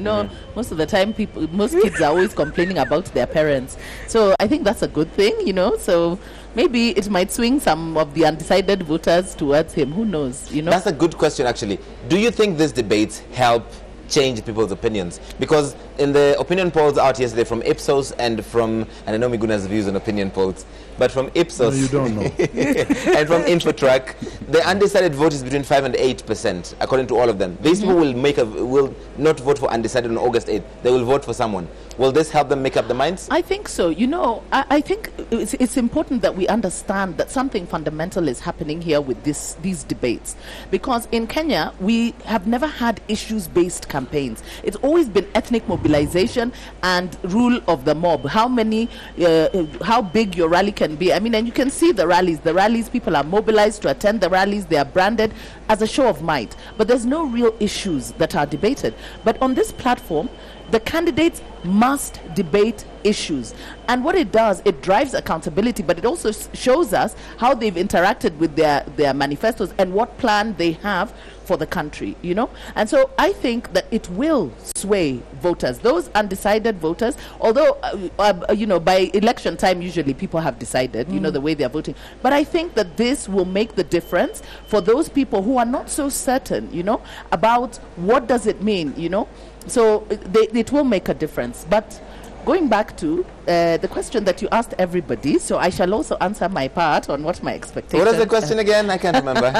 Most of the time, most kids are always complaining about their parents. So I think that's a good thing, So maybe it might swing some of the undecided voters towards him. Who knows? That's a good question, actually. Do you think these debates help change people's opinions? Because in the opinion polls out yesterday from Ipsos and I know Miguna's views on opinion polls, but from Ipsos, no, you don't know. and from InfoTrack, the undecided vote is between 5 and 8%, according to all of them. These people will not vote for undecided on August 8th. They will vote for someone. Will this help them make up their minds? I think so. I think it's important that we understand that something fundamental is happening here with these debates. Because in Kenya, we have never had issues-based campaigns. It's always been ethnic mobilization and rule of the mob. How big your rally can be. And you can see the rallies. The rallies, people are mobilized to attend the rallies. They are branded as a show of might. But there's no real issues that are debated. But on this platform, the candidates must debate issues. And what it does, it drives accountability, but it also shows us how they've interacted with their manifestos and what plan they have for the country, And so I think that it will sway voters, those undecided voters, although, by election time, usually people have decided, the way they're voting. But I think that this will make the difference for those people who are not so certain, about what does it mean, So it will make a difference. But going back to the question that you asked everybody, so I shall also answer my part on what my expectations. What is the question again? I can't remember.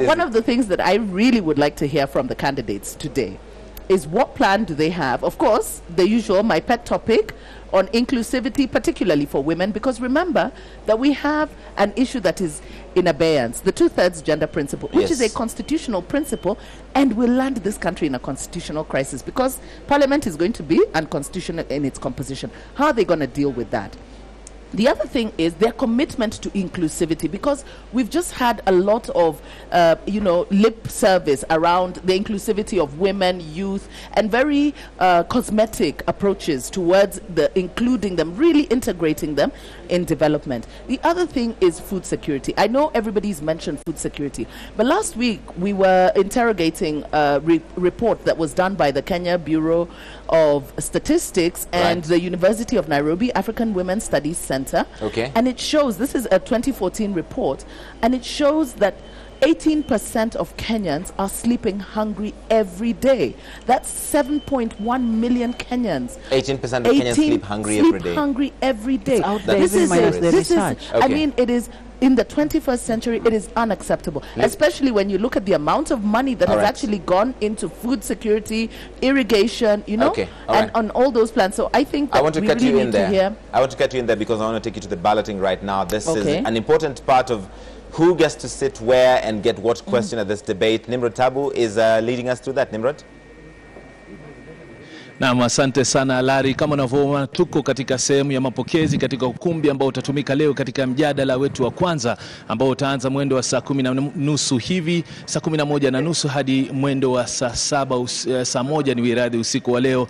One of the things that I really would like to hear from the candidates today is what plan do they have? Of course, the usual, my pet topic on inclusivity, particularly for women, because remember that we have an issue that is in abeyance, the 2/3 gender principle, which is a constitutional principle, and will land this country in a constitutional crisis because Parliament is going to be unconstitutional in its composition. How are they going to deal with that? The other thing is their commitment to inclusivity, because we've just had a lot of, lip service around the inclusivity of women, youth, and very cosmetic approaches towards including them, really integrating them in development. The other thing is food security. I know everybody's mentioned food security, but last week we were interrogating a report that was done by the Kenya Bureau of Statistics and the University of Nairobi African Women Studies Center. Okay. And it shows, this is a 2014 report, and it shows that 18% of Kenyans are sleeping hungry every day. That's 7.1 million Kenyans. 18% of Kenyans sleep hungry every day. Hungry every day. This is I mean, it is in the 21st century, it is unacceptable, especially when you look at the amount of money that has actually gone into food security, irrigation, you know, and on all those plans. So I think that I want to we cut really you in need there. to hear. I want to cut you in there because I want to take you to the balloting right now. This is an important part of who gets to sit where and get what question at this debate. Nimrod Tabu is leading us through that. Nimrod? Naam, asante sana Larry. Kama unavyoona tuko katika sehemu ya mapokezi katika ukumbi ambao utatumika leo katika mjadala wetu wa kwanza ambao utaanza mwendo wa saa 10:30 hivi, saa 11:30 hadi mwendo wa saa 1 ni wiradhi usiku wa leo.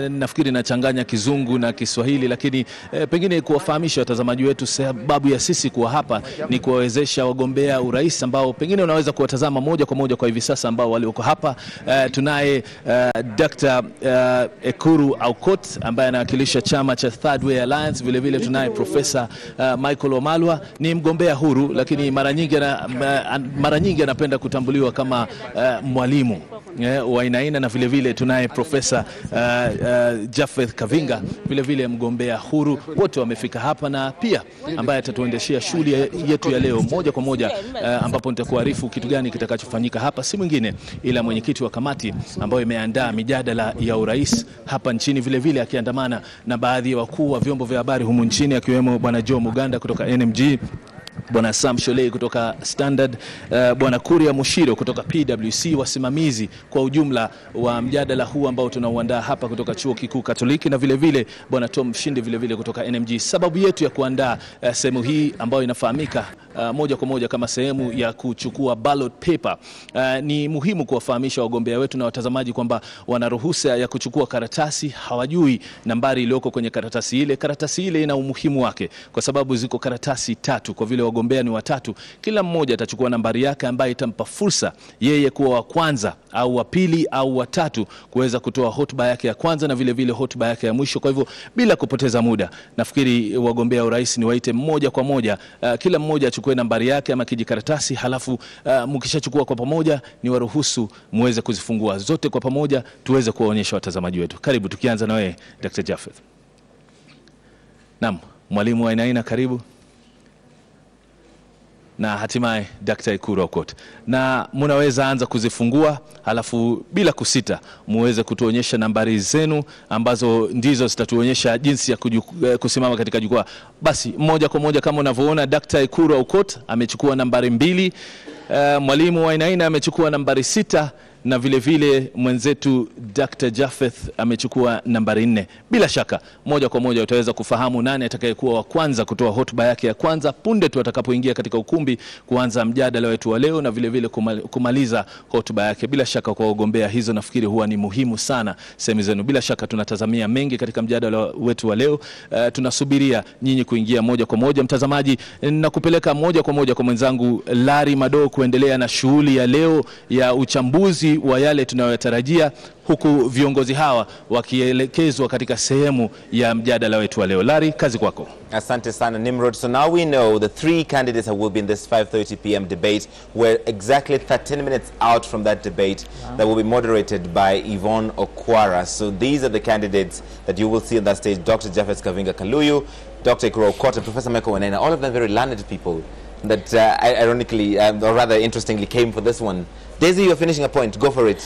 Nafikiri nachanganya Kizungu na Kiswahili, lakini pengine kuwafahamisha watazamaji wetu sababu ya sisi kuwa hapa ni kuwawezesha wagombea urais ambao pengine unaweza kuwatazama moja kwa moja kwa hivi sasa ambao walioko hapa. Tunaye Dr. Ekuru Aukot ambaye anawakilisha chama cha Third Way Alliance. Vile vile tunaye Profesa Michael Wamalwa, ni mgombea huru, lakini mara nyingi anapenda kutambuliwa kama mwalimu wa aina, na vile vile tunaye Profesa Japheth Kavinga, vile vile mgombea huru. Wote wamefika hapa na pia ambaye atatuendeshea shughuli yetu ya leo moja kwa moja, ambapo nitakuarifu kitu gani kitakachofanyika hapa. Si mwingine ila mwenyekiti wa kamati ambayo imeandaa mijadala ya urais hapa nchini, vile vile akiandamana na baadhi ya wakuu wa vyombo vya habari humu nchini, akiwemo bwana Joe Muganda kutoka NMG, bwana Sam Sholei kutoka Standard, bwana Kuria Mushiro kutoka PwC, wasimamizi kwa ujumla wa mjadala huu ambao tunauandaa hapa kutoka Chuo Kikuu Katoliki, na vile vile bwana Tom Shinde vile vile kutoka NMG. Sababu yetu ya kuandaa sehemu hii ambayo inafahamika moja kwa moja kama sehemu ya kuchukua ballot paper, ni muhimu kuwafahamisha wagombea wetu na watazamaji kwamba wana ruhusa ya kuchukua karatasi. Hawajui nambari iliyoko kwenye karatasi ile. Karatasi ile ina umuhimu wake kwa sababu ziko karatasi 3, kwa vile wagombea ni 3. Kila mmoja atachukua nambari yake ambayo itampa fursa yeye kuwa wa kwanza au wa pili au wa 3 kuweza kutoa hotuba yake ya kwanza na vile vile hotuba yake ya mwisho. Kwa hivyo bila kupoteza muda, nafikiri wagombea urais ni waite mmoja kwa moja, kila mmoja achukue nambari yake ama kijikaratasi, halafu mkishachukua kwa pamoja ni waruhusu muweze kuzifungua zote kwa pamoja tuweze kuwaonyesha watazamaji wetu. Karibu, tukianza na wewe Dr. Japheth. Naam, mwalimu wa aina, karibu. Na hatimaye Dr. Ekuru Aukot, na mnaweza anza kuzifungua, halafu bila kusita muweze kutuonyesha nambari zenu ambazo ndizo zitatuonyesha jinsi ya kusimama katika jukwaa. Basi moja kwa moja kama unavyoona, Dr. Ekuru Aukot amechukua nambari 2, mwalimu wa aina amechukua nambari 6, na vile vile mwenzetu Dr. Japheth amechukua nambari 4. Bila shaka moja kwa moja utaweza kufahamu nani atakayekuwa wa kwanza kutoa hotuba yake ya kwanza punde tu atakapoingia katika ukumbi kuanza mjadala wetu wa leo, na vile vile kumaliza hotuba yake. Bila shaka kwa wagombea hizo nafikiri huwa ni muhimu sana sehemu zenu. Bila shaka tunatazamia mengi katika mjadala wetu wa leo. Tunasubiria nyinyi kuingia moja kwa moja. Mtazamaji, na kupeleka moja kwa moja kwa mwenzangu Larry Mado kuendelea na shughuli ya leo ya uchambuzi wa yale tunayotarajia, huku viongozi hawa wakielekezwa katika sehemu ya mjadala wetu wa leo. Larry, kazi kwako. Asante sana Nimrod. So now we know the 3 candidates that will be in this 5:30 p.m. debate. We're exactly 13 minutes out from that debate that will be moderated by Yvonne Okwara. So these are the candidates that you will see on that stage: Dr. Japheth Kavinga Kaluyu, Dr. Ekuru Aukot, and Professor Michael Wainaina. All of them very learned people that ironically, or rather interestingly, came for this one. Daisy, you're finishing a point. Go for it.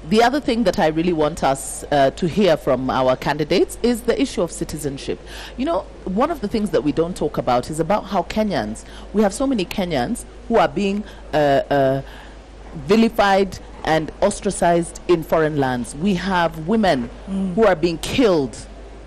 The other thing that I really want us to hear from our candidates is the issue of citizenship. You know, one of the things that we don't talk about is about how Kenyans, we have so many Kenyans who are being vilified and ostracized in foreign lands. We have women who are being killed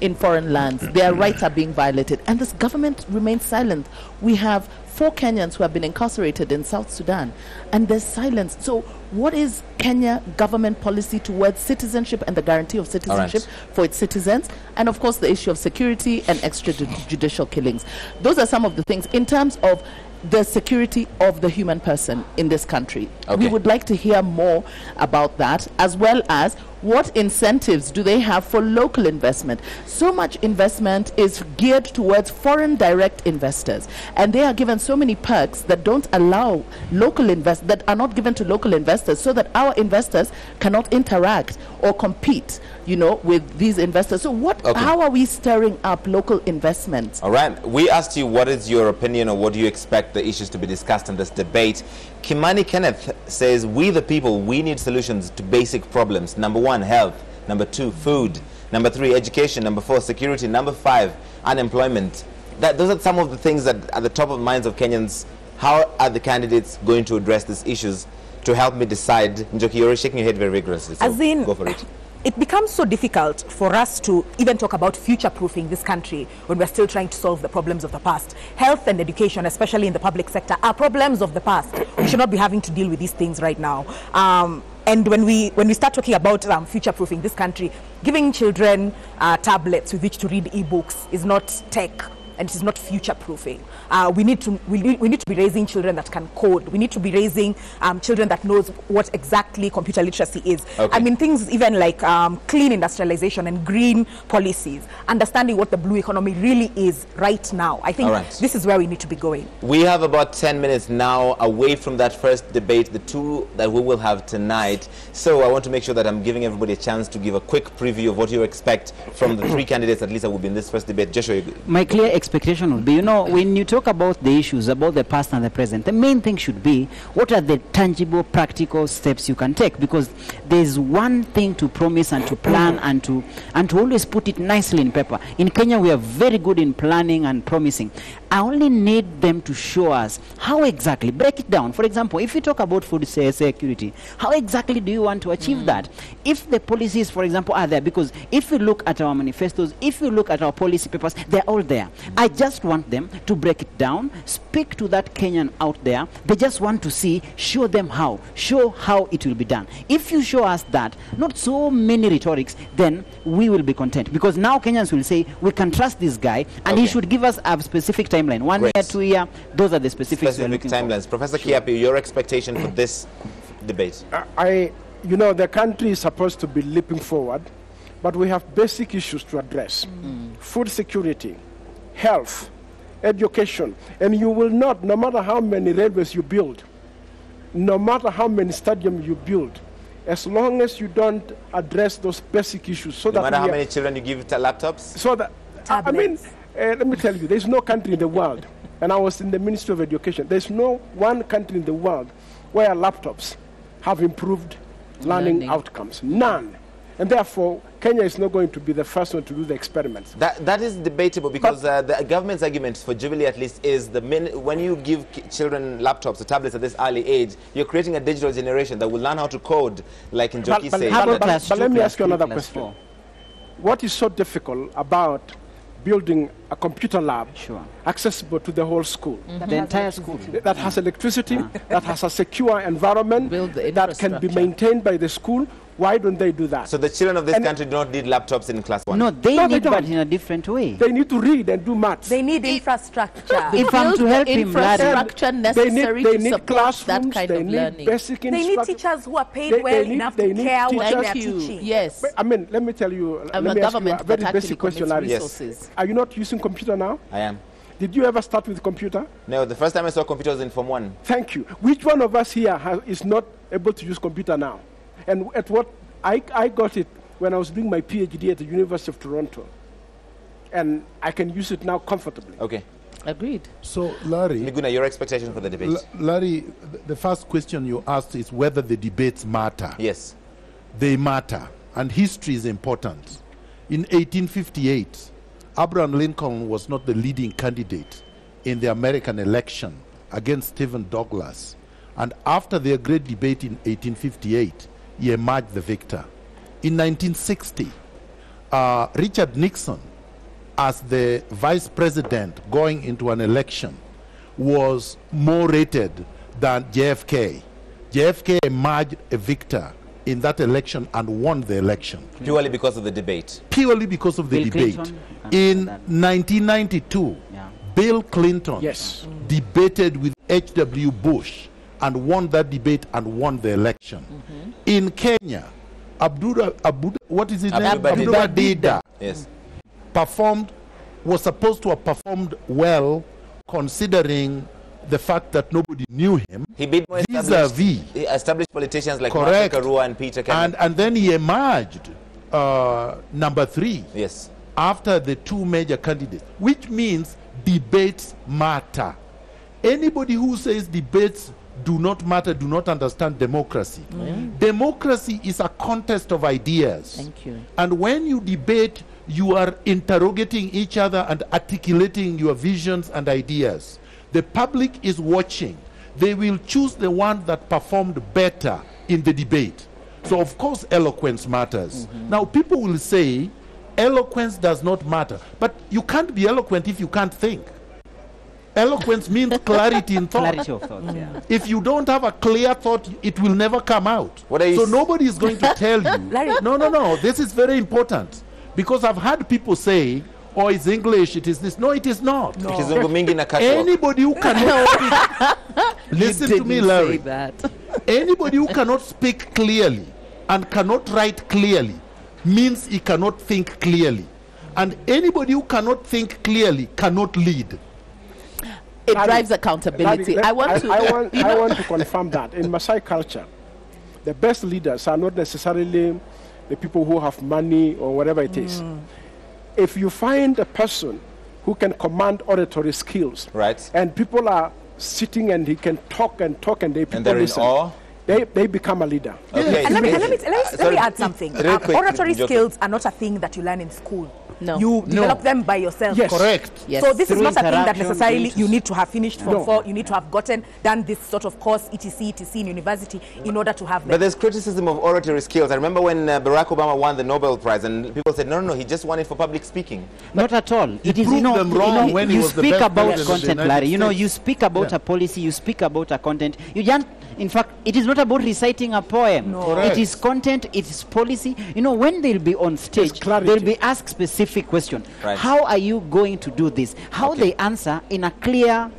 in foreign lands. Their rights are being violated, and this government remains silent. We have 4 Kenyans who have been incarcerated in South Sudan, and there's silence. So what is Kenya government policy towards citizenship and the guarantee of citizenship for its citizens? And of course the issue of security and extrajudicial killings. Those are some of the things in terms of the security of the human person in this country. We would like to hear more about that, as well as What incentives do they have for local investment? So much investment is geared towards foreign direct investors, and they are given so many perks that don't allow that are not given to local investors, so that our investors cannot interact or compete, you know, with these investors. So how are we stirring up local investments? All right. We asked you what is your opinion or what do you expect the issues to be discussed in this debate. Kimani Kenneth says, we the people, we need solutions to basic problems. Number 1, health. Number 2, food. Number 3, education. Number 4, security. Number 5, unemployment. Those are some of the things that are at the top of minds of Kenyans. How are the candidates going to address these issues to help me decide? Njoki, you're shaking your head very vigorously, so as in, go for it. It becomes so difficult for us to even talk about future-proofing this country when we're still trying to solve the problems of the past. Health and education, especially in the public sector, are problems of the past. We should not be having to deal with these things right now. And when we start talking about future-proofing this country, giving children tablets with which to read e-books is not tech, and it is not future-proofing. We need to be raising children that can code. We need to be raising children that knows what exactly computer literacy is. Okay. I mean, things even like clean industrialization and green policies, understanding what the blue economy really is right now. I think this is where we need to be going. We have about 10 minutes now away from that first debate, the 2 that we will have tonight. So I want to make sure that I'm giving everybody a chance to give a quick preview of what you expect from the 3 candidates, at least that will be in this first debate. Joshua. My clear expectation would be, you know, when you talk about the issues about the past and the present, the main thing should be what are the tangible, practical steps you can take, because there's one thing to promise and to plan and to always put it nicely in paper. In Kenya, we are very good in planning and promising. I only need them to show us how exactly, break it down. For example, if you talk about food security, how exactly do you want to achieve that? If the policies, for example, are there, because if you look at our manifestos, if you look at our policy papers, they're all there. I just want them to break it down, speak to that Kenyan out there. They just want to see, show them how, show how it will be done. If you show us that, not so many rhetorics, then we will be content, because now Kenyans will say, we can trust this guy, and he should give us a specific timeline. 1 year, 2 year, those are the specific timelines. Professor Kiapi, your expectation for this debate? You know, the country is supposed to be leaping forward, but we have basic issues to address. Food security, health, education, and you will not, no matter how many railways you build, no matter how many stadiums you build, as long as you don't address those basic issues, so no that matter how many children you give to laptops, so that I mean, let me tell you, there's no country in the world, and I was in the Ministry of Education, there's no one country in the world where laptops have improved learning outcomes. None. And therefore, Kenya is not going to be the first one to do the experiments. That is debatable, because the government's argument for Jubilee, at least, is when you give children laptops or tablets at this early age, you're creating a digital generation that will learn how to code, like Njoki said. But let me ask you another question. What is so difficult about building a computer lab accessible to the whole school? The entire school. That has electricity, that has a secure environment, that can be maintained by the school. Why don't they do that? So the children of this country do not need laptops in class 1? No, they need, but in a different way. They need to read and do maths. They need infrastructure. If I'm to help him learn, infrastructure necessary they to need support that classrooms, kind they of need learning. basic They need teachers who are paid well enough to care what they are teaching. Yes. I mean, let me tell you, let me ask you a very basic question, Larry. Yes. Are you not using computer now? I am. Did you ever start with computer? No, the first time I saw computers in Form 1. Thank you. Which one of us here is not able to use computer now? And at what I got it when I was doing my PhD at the University of Toronto, and I can use it now comfortably. Okay. Agreed. So, Larry, Miguna, your expectation for the debate? Larry, the first question you asked is whether the debates matter. Yes. They matter, and history is important. In 1858, Abraham Lincoln was not the leading candidate in the American election against Stephen Douglas. And after their great debate in 1858, he emerged the victor. In 1960, Richard Nixon, as the vice president going into an election, was more rated than JFK. JFK emerged a victor in that election and won the election. Purely because of the debate? Purely because of the debate. In 1992, Bill Clinton debated with H.W. Bush and won that debate and won the election. In Kenya, what is his name? Abdullah. Yes. Was supposed to have performed well, considering the fact that nobody knew him. He beat more established politicians like Martha Karua and Peter Kennedy. And then he emerged number 3. Yes. After the 2 major candidates, which means debates matter. Anybody who says debates do not matter, do not understand democracy. Democracy is a contest of ideas. Thank you. And when you debate, you are interrogating each other and articulating your visions and ideas. The public is watching. They will choose the one that performed better in the debate. So of course eloquence matters. Now people will say eloquence does not matter, but you can't be eloquent if you can't think. Eloquence means clarity in thought. Clarity of thought, yeah. If you don't have a clear thought, it will never come out. So nobody is going to tell you. No, this is very important. Because I've had people say, oh, it's English, it is this. No, it is not. No. Anybody who cannot listen to me, Larry. Anybody who cannot speak clearly and cannot write clearly means he cannot think clearly. And anybody who cannot think clearly cannot lead. It drives accountability. I want to confirm that in Maasai culture, the best leaders are not necessarily the people who have money or whatever it is. If you find a person who can command oratory skills, right, and people are sitting and he can talk and they people listen, they become a leader. Okay. And let me add something. Oratory skills are not a thing that you learn in school. No. You develop them by yourself. Yes. Correct. Yes. So this is not a thing that necessarily you need to have finished from 4. You need to have done this sort of course, etc., in university in order to have them. But there's criticism of oratory skills. I remember when Barack Obama won the Nobel Prize and people said, no, he just won it for public speaking. Not at all. It is, you speak about content, Larry. You speak about a policy, you speak about a content. In fact, it is not about reciting a poem. No. It is content, it is policy. When they'll be on stage, they'll be asked specific questions. Right. How are you going to do this? How they answer in a clear,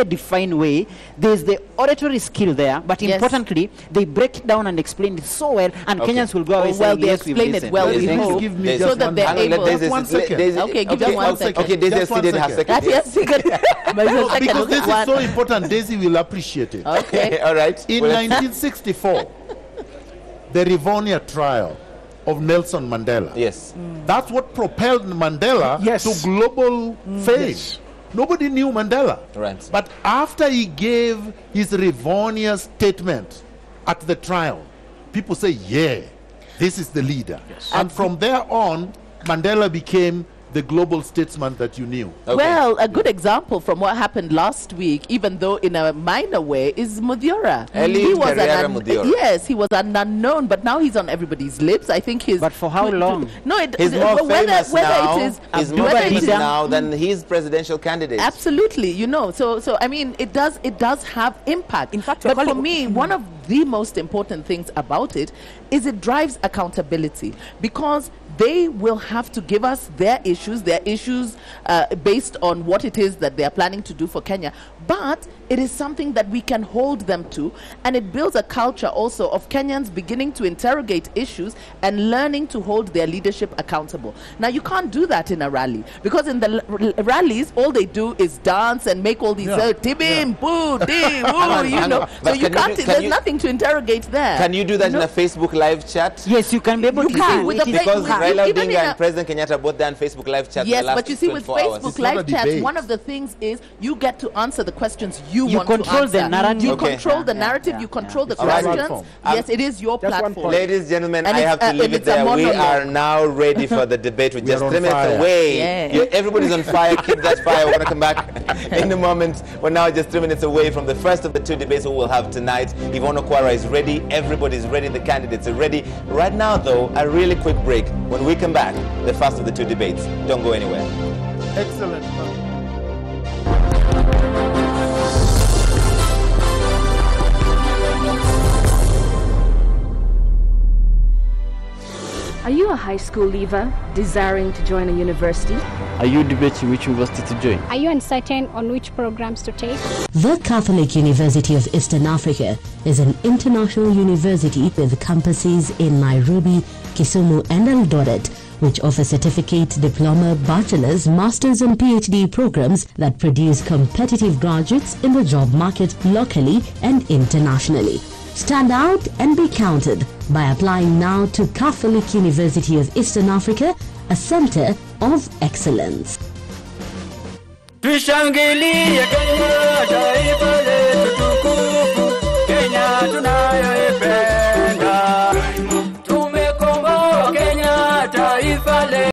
defined way. There's the oratory skill there, but importantly, they break it down and explain it so well, and Kenyans will go away saying, they explain it well, we hope, so that they're able. Give them 1 second. Okay, Daisy has seated her second. Because this is so important, Daisy will appreciate it. Okay, all right. In 1964, the Rivonia trial of Nelson Mandela. Yes. That's what propelled Mandela to global fame. Yes. Nobody knew Mandela. Right. But after he gave his Rivonia statement at the trial, people say, yeah, this is the leader. Yes. And from there on, Mandela became the global statesman that you knew. Okay. Well, a good example from what happened last week, even though in a minor way, is Mudhura. Yes, he was an unknown, but now he's on everybody's lips. I think he's... But for how long? No, he's more famous now than his presidential candidate. Absolutely, So I mean, it does have impact. In fact, but for me, one of the most important things about it is it drives accountability, because they will have to give us their issues based on what it is that they are planning to do for Kenya. But it is something that we can hold them to, and it builds a culture also of Kenyans beginning to interrogate issues and learning to hold their leadership accountable. Now, you can't do that in a rally, because in the rallies, all they do is dance and make all these tibim, boo, dee, woo, so you can't, there's nothing to interrogate there. Can you do that in a Facebook live chat? Yes, you can be able to do it. Because Raila Odinga and President Kenyatta both done Facebook live chat. Yes, but you see, with Facebook live chats, one of the things is you get to answer the questions you want to answer. You control the narrative. You control the narrative, you control the questions. Yes, it is your platform. Ladies and gentlemen, I have to leave it there. We are now ready for the debate. We're just 3 minutes away. Everybody's on fire. Keep that fire. We're going to come back in a moment. We're now just 3 minutes away from the first of the 2 debates we will have tonight. Yvonne Okwara is ready. Everybody's ready. The candidates are ready. Right now, though, a really quick break. When we come back, the first of the 2 debates. Don't go anywhere. Excellent. Are you a high school leaver desiring to join a university? Are you debating which university to join? Are you uncertain on which programs to take? The Catholic University of Eastern Africa is an international university with campuses in Nairobi, Kisumu and Eldoret, which offer certificate, diploma, bachelor's, master's and PhD programs that produce competitive graduates in the job market locally and internationally. Stand out and be counted by applying now to Catholic University of Eastern Africa, a center of excellence. Tushangilie